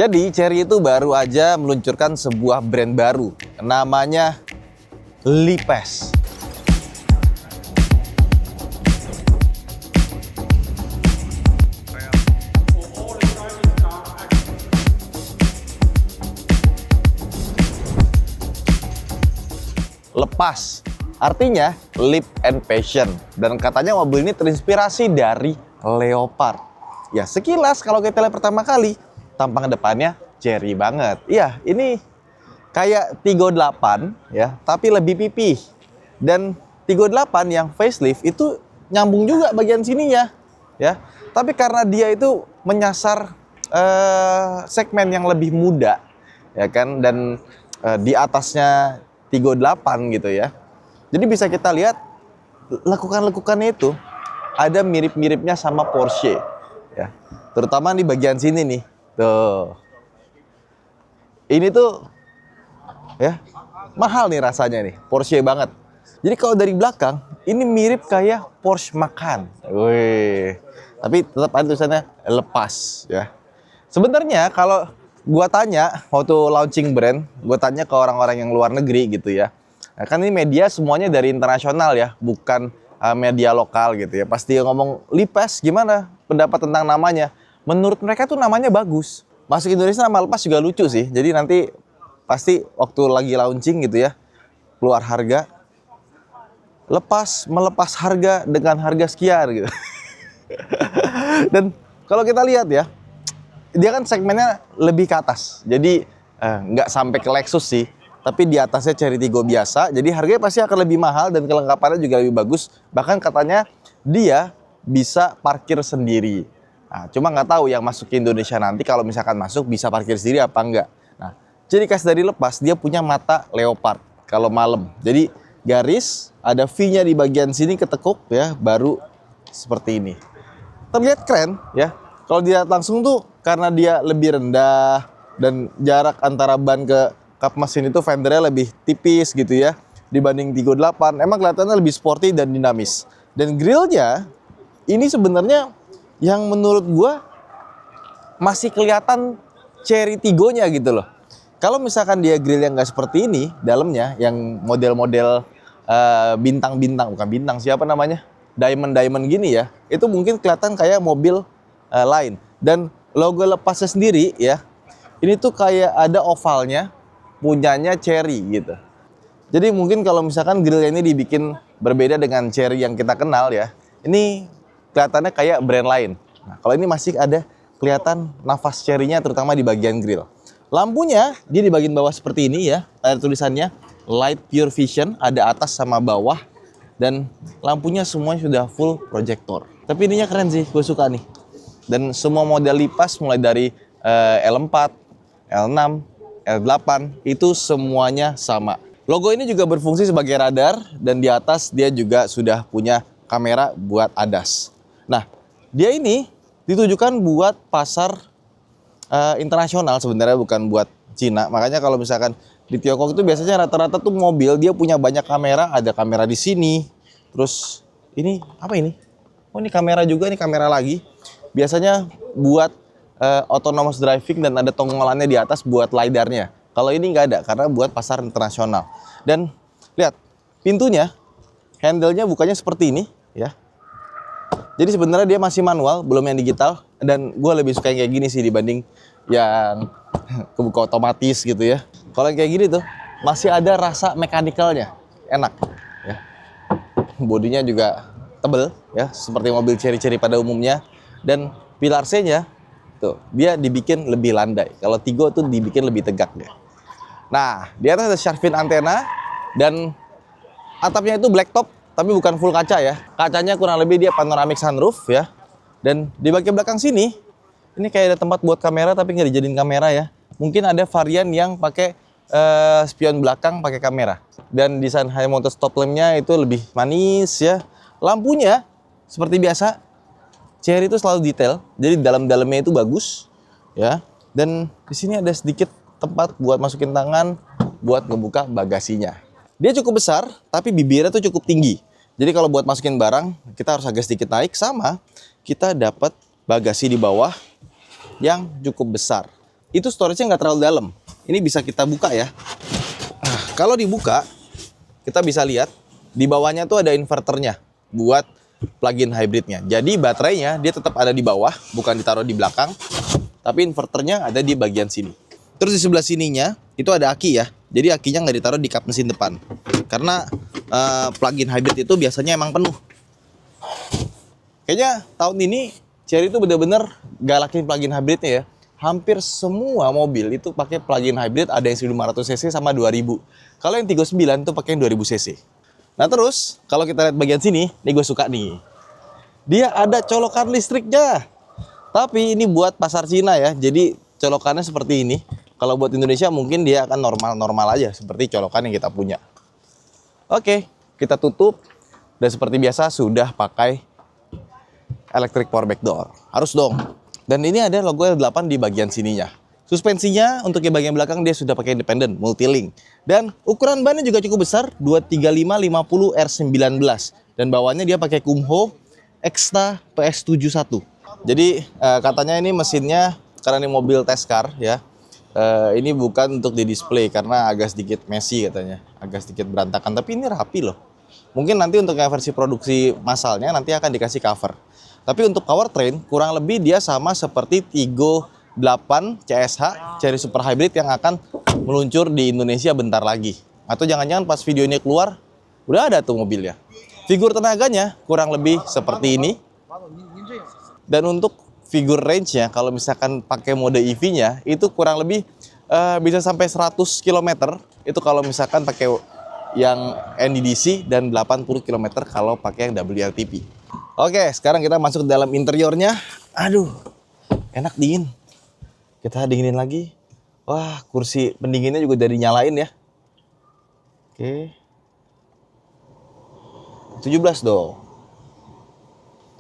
Jadi Chery itu baru aja meluncurkan sebuah brand baru, namanya Lipace. Lepas, artinya Lip and Passion, dan katanya mobil ini terinspirasi dari Leopard. Ya sekilas kalau kita lihat pertama kali, tampang depannya Chery banget. Iya, ini kayak Tiggo 8 ya, tapi lebih pipih. Dan Tiggo 8 yang facelift itu nyambung juga bagian sininya ya. Tapi karena dia itu menyasar segmen yang lebih muda ya kan, dan di atasnya Tiggo 8 gitu ya. Jadi bisa kita lihat lekukan-lekukannya itu ada mirip-miripnya sama Porsche ya. Terutama di bagian sini nih. Tuh. Ini tuh ya, mahal nih rasanya nih, Porsche banget. Jadi kalau dari belakang ini mirip kayak Porsche Macan. Wih. Tapi tetap ada tulisannya lepas ya. Sebenarnya kalau gua tanya waktu launching brand, gua tanya ke orang-orang yang luar negeri gitu ya. Nah, kan ini media semuanya dari internasional ya, bukan media lokal gitu ya. Pasti ngomong Lipace gimana pendapat tentang namanya. Menurut mereka tuh namanya bagus. Masuk Indonesia nama lepas juga lucu sih. Jadi nanti pasti waktu lagi launching gitu ya, keluar harga, melepas harga dengan harga sekian gitu. Dan kalau kita lihat ya, dia kan segmennya lebih ke atas. Jadi nggak sampai ke Lexus sih, tapi di atasnya Chery Tiggo biasa. Jadi harganya pasti akan lebih mahal dan kelengkapannya juga lebih bagus. Bahkan katanya dia bisa parkir sendiri. Nah, cuma nggak tahu yang masuk ke Indonesia nanti kalau misalkan masuk bisa parkir sendiri apa enggak. Nah, ciri khas dari lepas dia punya mata leopard kalau malam. Jadi garis ada V-nya di bagian sini ketekuk ya, baru seperti ini. Terlihat keren ya. Kalau dilihat langsung tuh karena dia lebih rendah dan jarak antara ban ke kap mesin itu fendernya lebih tipis gitu ya dibanding Tiggo 8. Emang kelihatannya lebih sporty dan dinamis. Dan grillnya ini sebenarnya yang menurut gua masih kelihatan Chery Tiggo-nya gitu loh. Kalau misalkan dia grill yang nggak seperti ini, dalamnya yang model-model bintang-bintang, bukan bintang, siapa namanya? Diamond gini ya, itu mungkin kelihatan kayak mobil lain. Dan logo lepasnya sendiri ya, ini tuh kayak ada ovalnya, punyanya Chery gitu. Jadi mungkin kalau misalkan grillnya ini dibikin berbeda dengan Chery yang kita kenal ya, ini kelihatannya kayak brand lain. Nah, kalau ini masih ada kelihatan nafas Chery-nya terutama di bagian grill. Lampunya dia di bagian bawah seperti ini ya, ada tulisannya Light Pure Vision, ada atas sama bawah, dan lampunya semuanya sudah full projector. Tapi ininya keren sih, gue suka nih. Dan semua model Lipace mulai dari L4, L6, L8 itu semuanya sama. Logo ini juga berfungsi sebagai radar dan di atas dia juga sudah punya kamera buat ADAS. Nah, dia ini ditujukan buat pasar internasional sebenarnya, bukan buat Cina. Makanya kalau misalkan di Tiongkok itu biasanya rata-rata tuh mobil dia punya banyak kamera, ada kamera di sini. Terus ini apa ini? Oh, ini kamera juga, ini kamera lagi. Biasanya buat autonomous driving dan ada tonggolannya di atas buat LiDAR-nya. Kalau ini nggak ada karena buat pasar internasional. Dan lihat pintunya, handle-nya bukanya seperti ini ya. Jadi sebenarnya dia masih manual, belum yang digital. Dan gue lebih suka yang kayak gini sih dibanding yang kebuka otomatis gitu ya. Kalau yang kayak gini tuh masih ada rasa mekanikalnya, enak ya. Bodinya juga tebel ya, seperti mobil Chery pada umumnya. Dan pilar C-nya tuh dia dibikin lebih landai. Kalau Tiggo tuh dibikin lebih tegak ya. Nah, di atas ada shark fin antena dan atapnya itu black top tapi bukan full kaca ya. Kacanya kurang lebih dia panoramic sunroof ya. Dan di bagian belakang sini ini kayak ada tempat buat kamera tapi nggak dijadiin kamera ya. Mungkin ada varian yang pakai spion belakang pakai kamera. Dan desain high mounted stop lamp-nya itu lebih manis ya. Lampunya seperti biasa Chery itu selalu detail. Jadi dalam-dalamnya itu bagus ya. Dan di sini ada sedikit tempat buat masukin tangan buat ngebuka bagasinya. Dia cukup besar tapi bibirnya tuh cukup tinggi. Jadi kalau buat masukin barang kita harus agak sedikit naik, sama kita dapat bagasi di bawah yang cukup besar. itu storage-nya nggak terlalu dalam. Ini bisa kita buka ya. Nah, kalau dibuka, kita bisa lihat di bawahnya tuh ada inverternya buat plug-in hybridnya. Jadi baterainya dia tetap ada di bawah, bukan ditaruh di belakang, tapi inverternya ada di bagian sini. Terus di sebelah sininya itu ada aki ya. Jadi akinya nggak ditaruh di kap mesin depan, karena plug-in hybrid itu biasanya emang penuh. Kayaknya tahun ini Chery itu bener-bener galakin plug-in hybridnya ya. Hampir semua mobil itu pakai plug-in hybrid, ada yang 1500 cc sama 2000. Kalau yang 39 itu pakai yang 2000 cc. Nah terus kalau kita lihat bagian sini, nih gue suka nih. Dia ada colokan listriknya. Tapi ini buat pasar Cina ya. Jadi colokannya seperti ini. Kalau buat Indonesia mungkin dia akan normal-normal aja seperti colokan yang kita punya. Oke, kita tutup. Dan seperti biasa sudah pakai electric power back door. Harus dong. Dan ini ada logo L8 di bagian sininya. Suspensinya untuk yang bagian belakang dia sudah pakai independen, multi-link. Dan ukuran bannya juga cukup besar, 235/50 R19. Dan bawahnya dia pakai Kumho Exta PS71. Jadi katanya ini mesinnya, karena ini mobil test car ya, ini bukan untuk di display karena agak sedikit messy katanya, agak sedikit berantakan. Tapi ini rapi loh. Mungkin nanti untuk yang versi produksi massalnya nanti akan dikasih cover. Tapi untuk powertrain kurang lebih dia sama seperti Tiggo 8 CSH Chery Super Hybrid yang akan meluncur di Indonesia bentar lagi. Atau jangan-jangan pas video ini keluar udah ada tuh mobilnya. Figur tenaganya kurang lebih seperti ini. Dan untuk figur range-nya kalau misalkan pakai mode EV-nya itu kurang lebih bisa sampai 100 km. Itu kalau misalkan pakai yang NEDC dan 80 km kalau pakai yang WLTP. Oke, sekarang kita masuk ke dalam interiornya. Aduh, enak dingin. Kita dinginin lagi. Wah, kursi pendinginnya juga udah dinyalain ya. Oke. 17 dong.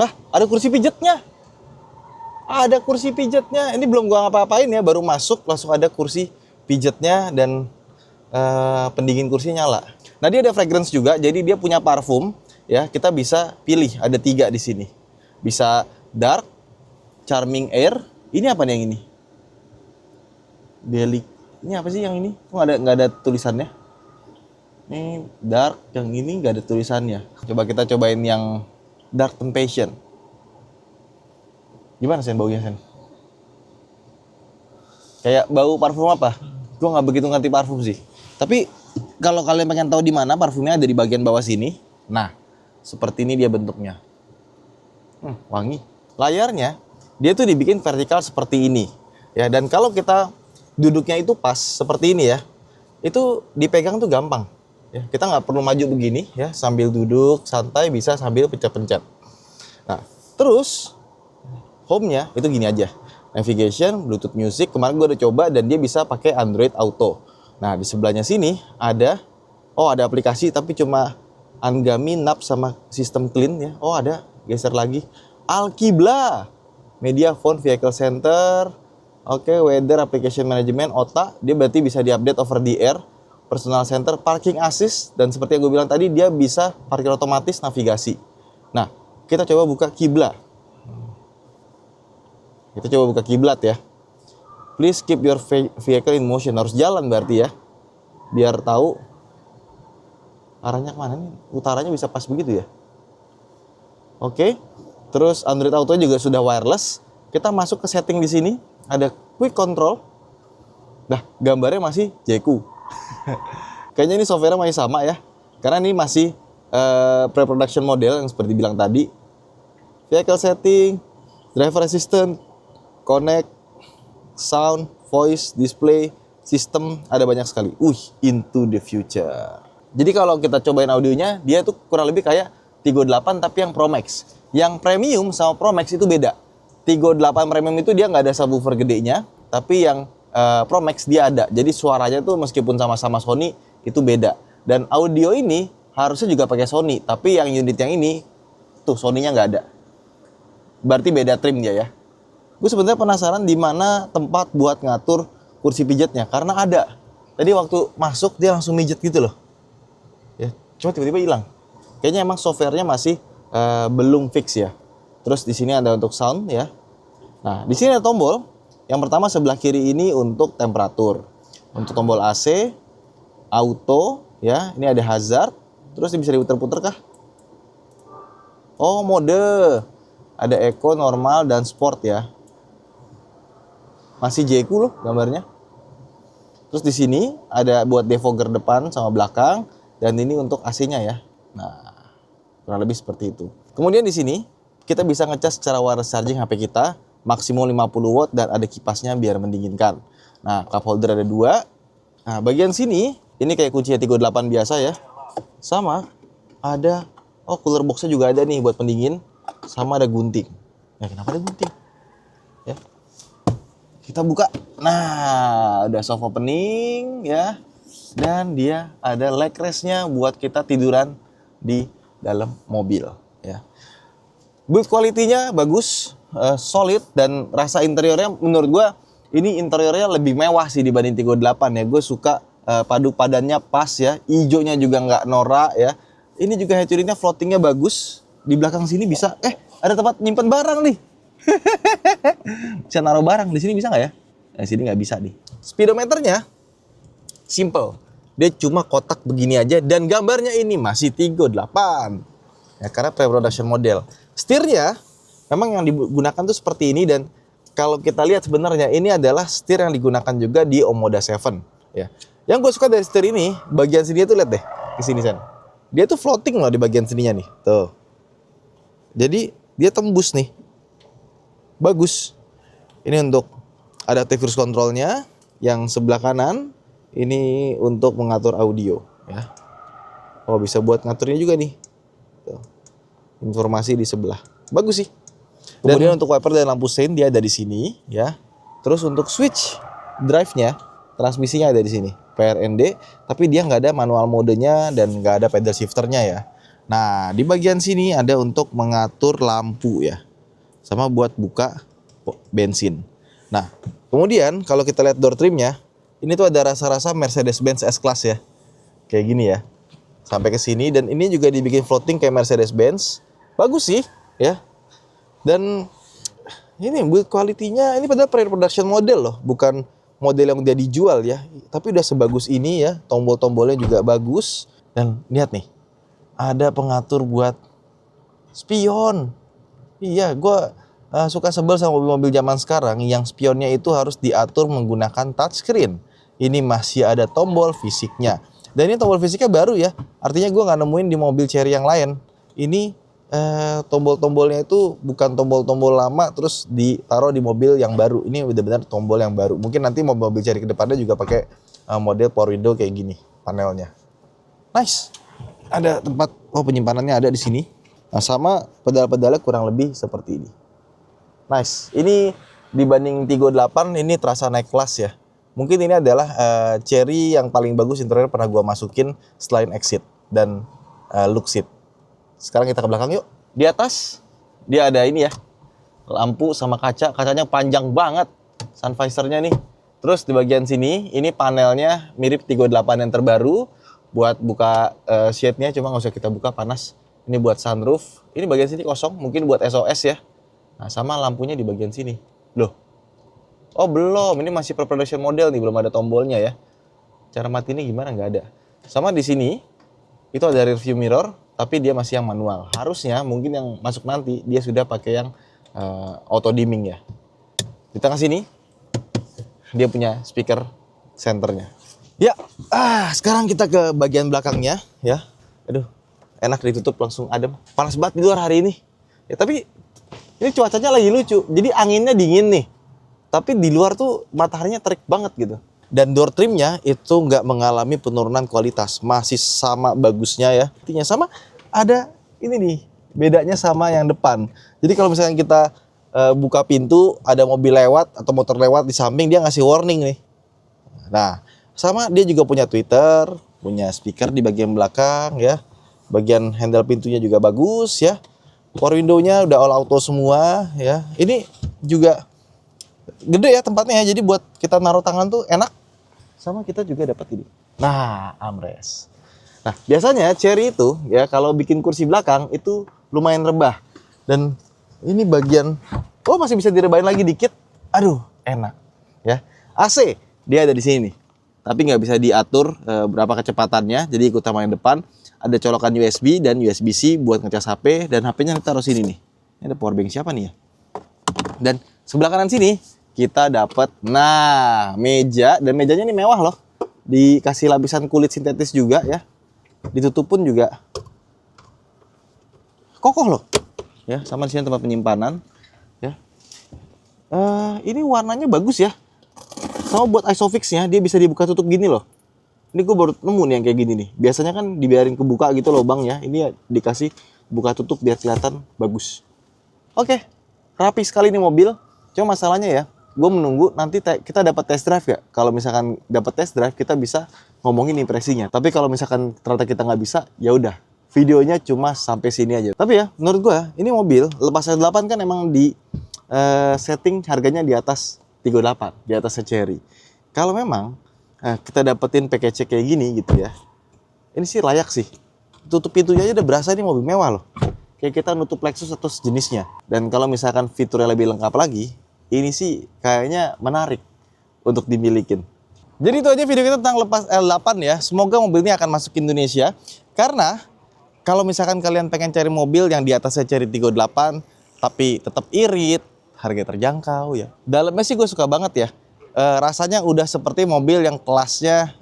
Nah, ada kursi pijatnya. Ada kursi pijatnya. Ini belum gua ngapa-ngapain ya, baru masuk langsung ada kursi pijatnya dan pendingin kursi nyala. Nah, dia ada fragrance juga, jadi dia punya parfum ya. Kita bisa pilih, ada 3 di sini. Bisa dark, charming air. Ini apa nih yang ini? Belly. Ini apa sih yang ini? Kok nggak ada tulisannya? Ini dark, yang ini nggak ada tulisannya. Coba kita cobain yang dark temptation. Gimana Sen baunya Sen? Kayak bau parfum apa? Gue nggak begitu ngerti parfum sih. Tapi kalau kalian pengen tahu di mana parfumnya, ada di bagian bawah sini. Nah, seperti ini dia bentuknya. Wangi. Layarnya dia tuh dibikin vertikal seperti ini. Ya, dan kalau kita duduknya itu pas seperti ini ya, itu dipegang tuh gampang. Ya, kita nggak perlu maju begini ya, sambil duduk santai bisa sambil pencet-pencet. Nah, terus home-nya itu gini aja. Navigation, Bluetooth Music, kemarin gue udah coba dan dia bisa pakai Android Auto. Nah, di sebelahnya sini ada aplikasi tapi cuma Angami, NAP sama sistem clean ya. Oh, ada, geser lagi. Alkibla, Media Phone Vehicle Center, oke, Weather Application Management, OTA, dia berarti bisa diupdate over the air. Personal Center, Parking Assist, dan seperti yang gue bilang tadi, dia bisa parkir otomatis, navigasi. Nah, kita coba buka kiblat. Kita coba buka kiblat ya. Please keep your vehicle in motion. Harus jalan berarti ya. Biar tahu arahnya kemana nih. Utaranya bisa pas begitu ya. Oke. Terus Android Auto juga sudah wireless. Kita masuk ke setting di sini. Ada quick control. Nah, gambarnya masih JQ. Kayaknya ini software masih sama ya. Karena ini masih pre-production model yang seperti bilang tadi. Vehicle setting, driver assistant, connect, sound, voice, display, sistem, ada banyak sekali. Into the future. Jadi kalau kita cobain audionya, dia tuh kurang lebih kayak Tiggo 8 tapi yang Pro Max. Yang premium sama Pro Max itu beda. Tiggo 8 premium itu dia nggak ada subwoofer gedenya, tapi yang Pro Max dia ada. Jadi suaranya tuh meskipun sama-sama Sony itu beda. Dan audio ini harusnya juga pakai Sony, tapi yang unit yang ini tuh Sony-nya nggak ada. Berarti beda trim dia ya. Gue sebenarnya penasaran di mana tempat buat ngatur kursi pijatnya, karena ada. Tadi waktu masuk dia langsung mijet gitu loh. Ya, cuma tiba-tiba hilang. Kayaknya emang softwarenya masih belum fix ya. Terus di sini ada untuk sound ya. Nah, di sini ada tombol. Yang pertama sebelah kiri ini untuk temperatur. Untuk tombol AC, auto, ya. Ini ada hazard. Terus ini bisa diputer-puter kah? Oh, mode. Ada eco, normal, dan sport ya. Masih JQ loh gambarnya. Terus di sini ada buat defogger depan sama belakang. Dan ini untuk AC-nya ya. Nah, kurang lebih seperti itu. Kemudian di sini kita bisa ngecas secara wireless charging HP kita. Maksimum 50 watt dan ada kipasnya biar mendinginkan. Nah, cup holder ada 2. Nah, bagian sini, ini kayak kunci 38 biasa ya. Sama, ada, oh cooler box-nya juga ada nih buat pendingin. Sama ada gunting. Ya, kenapa ada gunting? Ya. Kita buka. Nah, udah soft opening ya. Dan dia ada leg rest-nya buat kita tiduran di dalam mobil ya. Build quality-nya bagus, solid, dan rasa interiornya menurut gua ini interiornya lebih mewah sih dibanding Tigo 8 ya. Gue suka padu padannya pas ya, hijaunya juga nggak norak ya. Ini juga head unitnya floatingnya bagus. Di belakang sini bisa, ada tempat nyimpen barang nih. Bisa naruh barang di sini bisa nggak ya? Di sini nggak bisa nih. Speedometernya simple. Dia cuma kotak begini aja dan gambarnya ini masih Tigo 8. Ya, karena pre-production model. Setirnya memang yang digunakan tuh seperti ini dan kalau kita lihat sebenarnya ini adalah setir yang digunakan juga di Omoda 7 ya. Yang gue suka dari setir ini, bagian sini tuh lihat deh, ke sini San. Dia tuh floating loh di bagian sininya nih. Tuh. Jadi dia tembus nih. Bagus. Ini untuk adaptive cruise controlnya, yang sebelah kanan ini untuk mengatur audio ya. Oh, bisa buat ngaturnya juga nih. Tuh. Informasi di sebelah. Bagus sih. Kemudian untuk wiper dan lampu sein dia ada di sini ya. Terus untuk switch drive-nya, transmisinya ada di sini. PRND, tapi dia nggak ada manual modenya dan nggak ada pedal shifternya ya. Nah, di bagian sini ada untuk mengatur lampu ya. Sama buat buka bensin. Nah, kemudian kalau kita lihat door trimnya, ini tuh ada rasa-rasa Mercedes-Benz S-Class ya. Kayak gini ya. Sampai ke sini dan ini juga dibikin floating kayak Mercedes-Benz. Bagus sih ya. Dan ini build quality-nya ini padahal pre-production model loh, bukan model yang udah dijual ya. Tapi udah sebagus ini ya. Tombol-tombolnya juga bagus. Dan lihat nih, ada pengatur buat spion. Iya, gue suka sebel sama mobil-mobil zaman sekarang yang spionnya itu harus diatur menggunakan touchscreen. Ini masih ada tombol fisiknya. Dan ini tombol fisiknya baru ya. Artinya gue nggak nemuin di mobil Chery yang lain. Ini tombol-tombolnya itu bukan tombol-tombol lama terus ditaruh di mobil yang baru. Ini benar-benar tombol yang baru. Mungkin nanti mobil Chery ke depannya juga pakai model power window kayak gini panelnya. Nice. Ada tempat penyimpanannya ada di sini. Nah, sama pedal-pedalnya kurang lebih seperti ini. Nice. Ini dibanding Tigo 8 ini terasa naik kelas ya. Mungkin ini adalah Chery yang paling bagus interior pernah gua masukin selain Exit dan look seat. Sekarang kita ke belakang yuk. Di atas dia ada ini ya. Lampu sama kaca. Kacanya panjang banget. Sun visor-nya nih. Terus di bagian sini ini panelnya mirip Tigo 8 yang terbaru. Buat buka shade-nya cuma nggak usah kita buka panas. Ini buat sunroof. Ini bagian sini kosong. Mungkin buat SOS ya. Nah, sama lampunya di bagian sini. Loh. Oh, belum. Ini masih pre-production model nih, belum ada tombolnya ya. Cara matinya gimana? Nggak ada. Sama di sini itu ada rear view mirror, tapi dia masih yang manual. Harusnya mungkin yang masuk nanti dia sudah pakai yang auto dimming ya. Di tengah sini dia punya speaker centernya. Ya, sekarang kita ke bagian belakangnya ya. Aduh, enak ditutup langsung adem. Panas banget di luar hari ini. Ya, tapi ini cuacanya lagi lucu. Jadi anginnya dingin nih. Tapi di luar tuh mataharinya terik banget gitu. Dan door trimnya itu nggak mengalami penurunan kualitas. Masih sama bagusnya ya. Artinya sama, ada ini nih. Bedanya sama yang depan. Jadi kalau misalnya kita buka pintu, ada mobil lewat atau motor lewat di samping, dia ngasih warning nih. Nah, sama dia juga punya Twitter, punya speaker di bagian belakang ya. Bagian handle pintunya juga bagus ya. Power window-nya udah all auto semua ya. Ini juga gede ya tempatnya ya, jadi buat kita naruh tangan tuh enak. Sama kita juga dapat ini. Nah, armrest. Nah, biasanya Chery itu ya kalau bikin kursi belakang itu lumayan rebah. Dan ini bagian, masih bisa direbahin lagi dikit. Aduh, enak ya. AC dia ada di sini nih, tapi nggak bisa diatur berapa kecepatannya, jadi ikut sama yang depan. Ada colokan USB dan USB-C buat ngecas HP, dan HP-nya taruh sini nih. Ini ada power bank siapa nih ya? Dan sebelah kanan sini kita dapat meja, dan mejanya ini mewah loh. Dikasih lapisan kulit sintetis juga ya. Ditutup pun juga kokoh loh. Ya, sama di sini tempat penyimpanan ya. Ini warnanya bagus ya. Sama buat isofix-nya dia bisa dibuka tutup gini loh. Ini gue baru nemu nih yang kayak gini nih. Biasanya kan dibiarin kebuka gitu loh bang ya. Ini ya dikasih buka tutup biar kelihatan bagus. Oke, rapi sekali nih mobil. Cuma masalahnya ya, gue menunggu nanti kita dapat test drive ya. Kalau misalkan dapat test drive kita bisa ngomongin impresinya. Tapi kalau misalkan ternyata kita nggak bisa, ya udah. Videonya cuma sampai sini aja. Tapi ya, menurut gue ini mobil lepas R8 kan emang di setting harganya di atas 38, di atasnya Cherry. Kalau memang kita dapetin package kayak gini gitu ya, ini sih layak sih. Tutup pintunya aja udah berasa ini mobil mewah loh. Kayak kita nutup Lexus atau sejenisnya. Dan kalau misalkan fiturnya lebih lengkap lagi, ini sih kayaknya menarik untuk dimilikin. Jadi itu aja video kita tentang lepas L8 ya. Semoga mobil ini akan masuk ke Indonesia. Karena kalau misalkan kalian pengen cari mobil yang di atasnya Cherry Tiggo 8, tapi tetap irit, harga terjangkau ya. Dalamnya sih gue suka banget ya. Rasanya udah seperti mobil yang kelasnya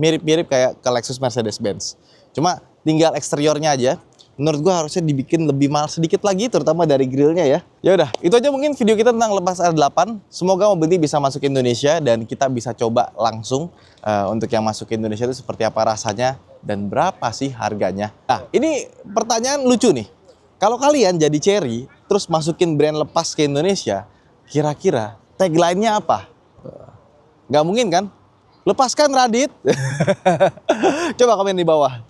mirip-mirip kayak ke Lexus Mercedes-Benz. Cuma tinggal eksteriornya aja. Menurut gue harusnya dibikin lebih mahal sedikit lagi, terutama dari grillnya ya. Ya udah, itu aja mungkin video kita tentang lepas R8. Semoga mobil ini bisa masuk ke Indonesia dan kita bisa coba langsung untuk yang masuk ke Indonesia itu seperti apa rasanya dan berapa sih harganya. Nah, ini pertanyaan lucu nih. Kalau kalian jadi Cherry terus masukin brand lepas ke Indonesia, kira-kira tagline-nya apa? Nggak mungkin kan? Lepaskan Radit. Coba komen di bawah.